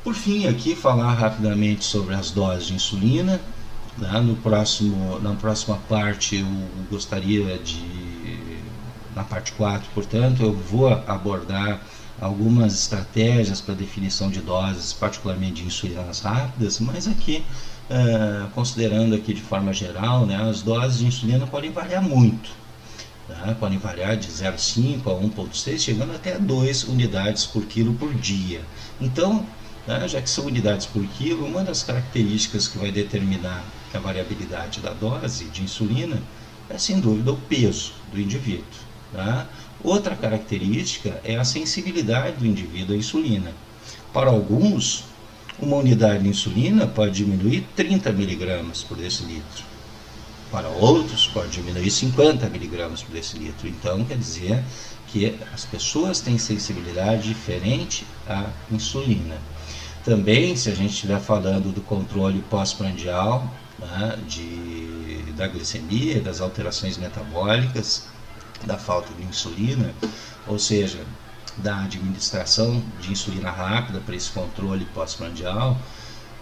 Por fim, aqui falar rapidamente sobre as doses de insulina. Na próxima parte eu gostaria na parte 4, portanto, eu vou abordar algumas estratégias para definição de doses, particularmente de insulinas rápidas, mas aqui, considerando aqui de forma geral, né, as doses de insulina podem variar muito. Tá? Podem variar de 0,5 a 1,6, chegando até 2 unidades por quilo por dia. Então, já que são unidades por quilo, uma das características que vai determinar a variabilidade da dose de insulina é, sem dúvida, o peso do indivíduo. Tá? Outra característica é a sensibilidade do indivíduo à insulina. Para alguns, uma unidade de insulina pode diminuir 30 miligramas por decilitro. Para outros, pode diminuir 50 miligramas por decilitro. Então, quer dizer que as pessoas têm sensibilidade diferente à insulina. Também, se a gente estiver falando do controle pós-prandial, né, da glicemia, das alterações metabólicas, da falta de insulina, ou seja, da administração de insulina rápida para esse controle pós-prandial,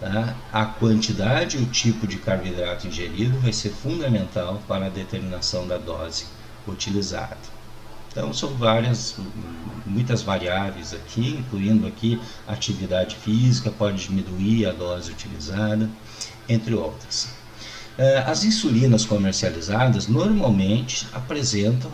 tá, a quantidade e o tipo de carboidrato ingerido vai ser fundamental para a determinação da dose utilizada. Então são muitas variáveis aqui, incluindo aqui atividade física, pode diminuir a dose utilizada, entre outras. As insulinas comercializadas normalmente apresentam,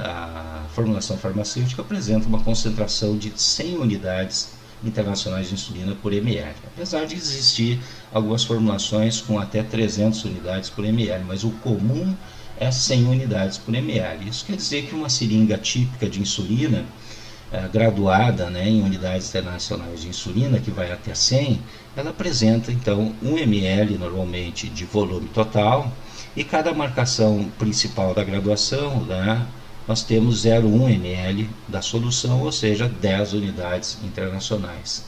a formulação farmacêutica apresenta uma concentração de 100 unidades internacionais de insulina por ml, apesar de existir algumas formulações com até 300 unidades por ml, mas o comum é 100 unidades por ml. Isso quer dizer que uma seringa típica de insulina, graduada, em unidades internacionais de insulina, que vai até 100, ela apresenta então 1 ml normalmente de volume total, e cada marcação principal da graduação, nós temos 0,1 ml da solução, ou seja, 10 unidades internacionais.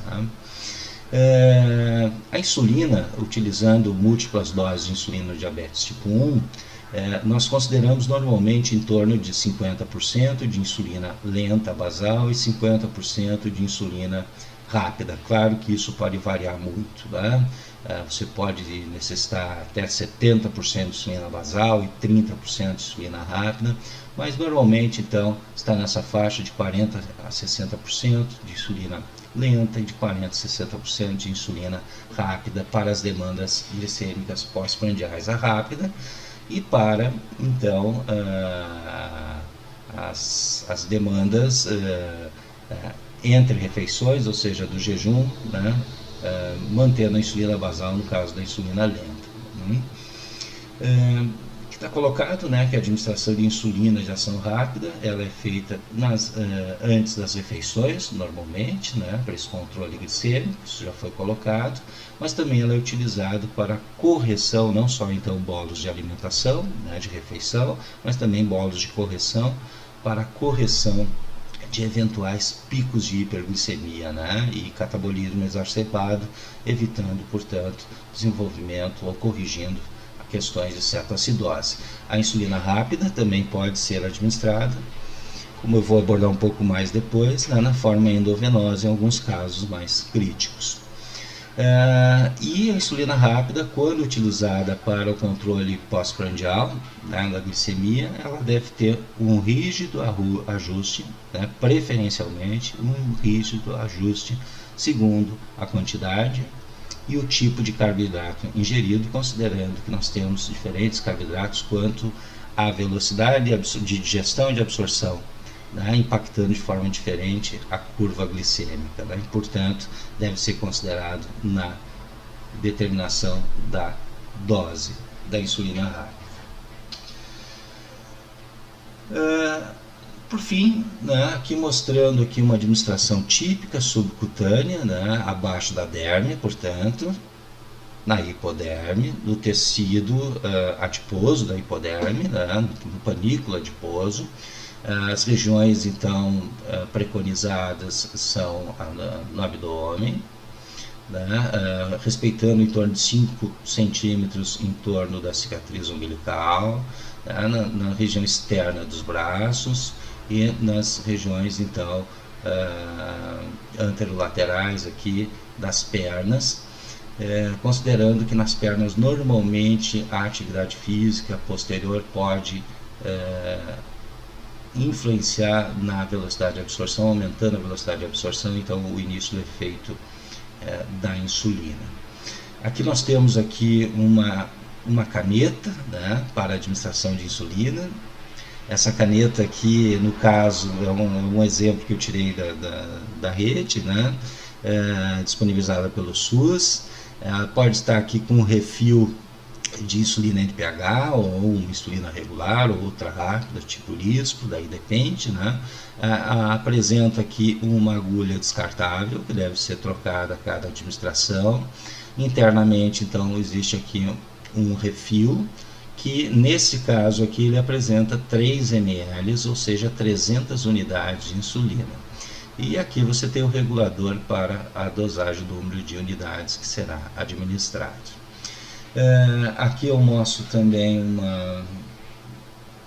A insulina, utilizando múltiplas doses de insulina no diabetes tipo 1, nós consideramos normalmente em torno de 50% de insulina lenta basal e 50% de insulina rápida. Claro que isso pode variar muito, você pode necessitar até 70% de insulina basal e 30% de insulina rápida, mas normalmente então está nessa faixa de 40 a 60% de insulina lenta e de 40 a 60% de insulina rápida para as demandas glicêmicas pós-prandiais. A rápida e para então as demandas entre refeições, ou seja, do jejum, mantendo a insulina basal no caso da insulina lenta. Que está colocado, que a administração de insulina de ação rápida ela é feita antes das refeições, normalmente, para esse controle glicêmico, isso já foi colocado, mas também ela é utilizada para correção, não só então bolos de alimentação, de refeição, mas também bolos de correção para correção de eventuais picos de hiperglicemia, e catabolismo exacerbado, evitando, portanto, desenvolvimento ou corrigindo questões de cetoacidose. A insulina rápida também pode ser administrada, como eu vou abordar um pouco mais depois, na forma endovenosa em alguns casos mais críticos. E a insulina rápida, quando utilizada para o controle pós-prandial da glicemia, ela deve ter um rígido ajuste, preferencialmente um rígido ajuste segundo a quantidade e o tipo de carboidrato ingerido, considerando que nós temos diferentes carboidratos quanto à velocidade de digestão e de absorção, impactando de forma diferente a curva glicêmica. E, portanto, deve ser considerado na determinação da dose da insulina rápida. Por fim, aqui mostrando aqui uma administração típica subcutânea, abaixo da derme, portanto, na hipoderme, no tecido adiposo da hipoderme, no panículo adiposo. As regiões então preconizadas são no abdômen, respeitando em torno de 5 centímetros em torno da cicatriz umbilical, na região externa dos braços e nas regiões então anterolaterais aqui das pernas, considerando que nas pernas normalmente a atividade física posterior pode influenciar na velocidade de absorção, aumentando a velocidade de absorção, então o início do efeito da insulina. Aqui nós temos aqui uma caneta, né, para administração de insulina. Essa caneta aqui, no caso, é um exemplo que eu tirei da rede, né, disponibilizada pelo SUS. Ela pode estar aqui com um refil de insulina NPH, ou uma insulina regular, ou outra rápida, tipo Lispro, daí depende, né? Apresenta aqui uma agulha descartável, que deve ser trocada a cada administração. Internamente, então, existe aqui um refil, que nesse caso aqui ele apresenta 3 ml, ou seja, 300 unidades de insulina. E aqui você tem o regulador para a dosagem do número de unidades que será administrado. Aqui eu mostro também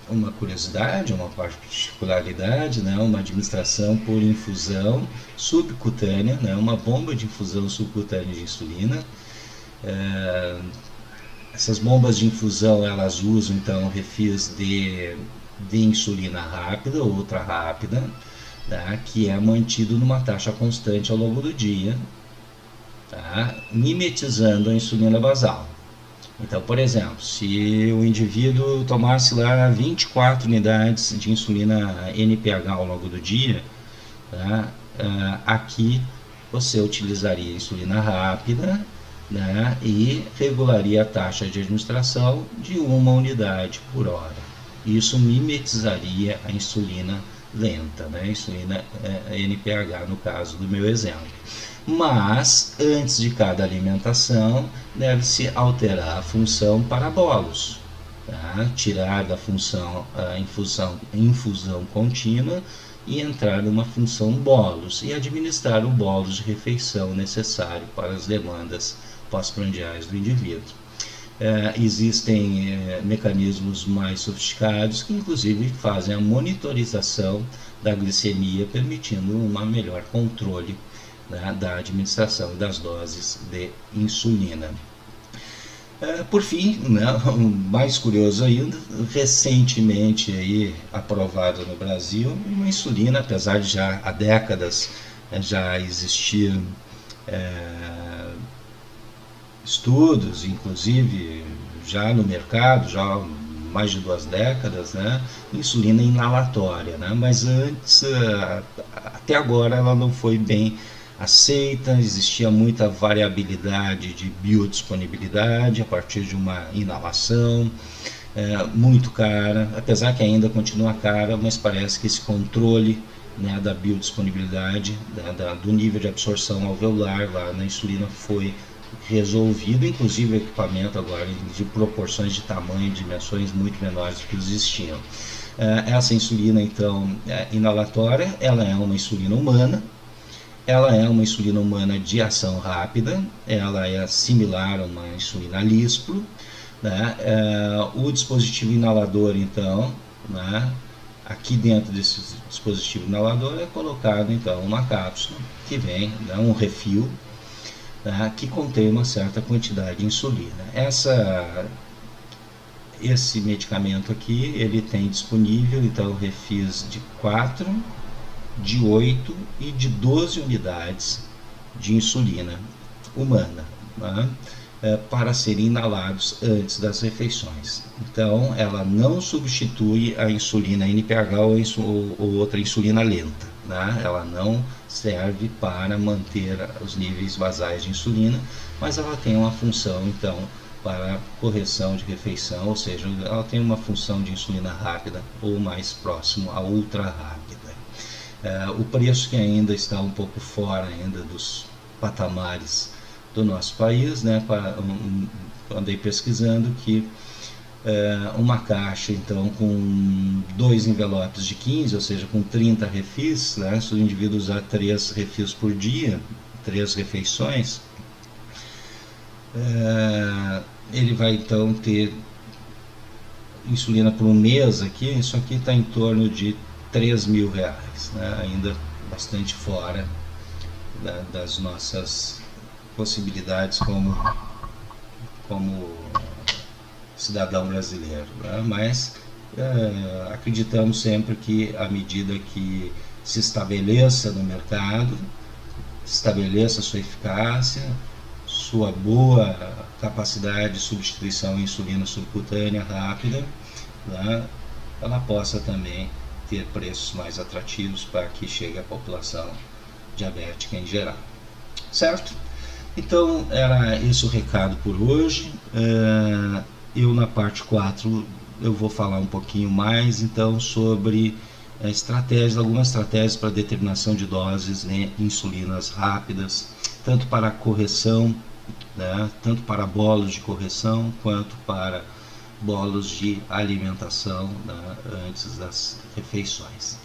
uma curiosidade, uma particularidade, né? Uma administração por infusão subcutânea, né? Uma bomba de infusão subcutânea de insulina. Essas bombas de infusão, elas usam então refis de insulina rápida ou ultra rápida, tá? Que é mantido numa taxa constante ao longo do dia, tá? Mimetizando a insulina basal. Então, por exemplo, se o indivíduo tomasse lá 24 unidades de insulina NPH ao longo do dia, tá? Aqui você utilizaria insulina rápida, né? E regularia a taxa de administração de 1 unidade por hora. Isso mimetizaria a insulina lenta, né? A insulina NPH, no caso do meu exemplo. Mas, antes de cada alimentação, deve-se alterar a função para bolos, tá? Tirar da função a infusão contínua e entrar numa função bolos, e administrar o bolos de refeição necessário para as demandas pós-prandiais do indivíduo. Existem mecanismos mais sofisticados que inclusive fazem a monitorização da glicemia, permitindo um melhor controle, né, da administração das doses de insulina. Por fim, né, mais curioso ainda, recentemente aí aprovada no Brasil uma insulina, apesar de já há décadas já existir estudos, inclusive já no mercado, já há mais de 2 décadas, né, insulina inalatória, né, mas antes, até agora, ela não foi bem aceita, existia muita variabilidade de biodisponibilidade a partir de uma inalação, muito cara, apesar que ainda continua cara, mas parece que esse controle, né, da biodisponibilidade, do nível de absorção alveolar lá na insulina foi resolvido, inclusive o equipamento agora de proporções de tamanho e dimensões muito menores do que existiam. Essa insulina, então, inalatória, ela é uma insulina humana. Ela é uma insulina humana de ação rápida, ela é similar a uma insulina Lispro, né? O dispositivo inalador, então, né, aqui dentro desse dispositivo inalador é colocado então uma cápsula que vem, né, um refil, né, que contém uma certa quantidade de insulina. Esse medicamento aqui, ele tem disponível então refis de 4, de 8 e de 12 unidades de insulina humana, né, para serem inalados antes das refeições. Então, ela não substitui a insulina NPH ou outra insulina lenta, né? Ela não serve para manter os níveis basais de insulina, mas ela tem uma função, então, para correção de refeição, ou seja, ela tem uma função de insulina rápida ou mais próximo à ultra rápida. O preço que ainda está um pouco fora ainda dos patamares do nosso país, né? Andei pesquisando que uma caixa então com 2 envelopes de 15, ou seja, com 30 refis, né? Se o indivíduo usar 3 refis por dia, 3 refeições, ele vai então ter insulina por um mês aqui. Isso aqui está em torno de R$3.000, né? Ainda bastante fora das nossas possibilidades como cidadão brasileiro, né? Mas acreditamos sempre que à medida que se estabeleça no mercado, estabeleça sua eficácia, sua boa capacidade de substituição à insulina subcutânea rápida, né, ela possa também ter preços mais atrativos para que chegue à população diabética em geral. Certo? Então era esse o recado por hoje. Eu na parte 4 eu vou falar um pouquinho mais então sobre algumas estratégias para determinação de doses de insulinas rápidas, tanto para correção, né, tanto para bolos de correção quanto para bolos de alimentação, né, antes das refeições.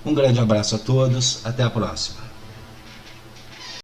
Um grande abraço a todos, até a próxima.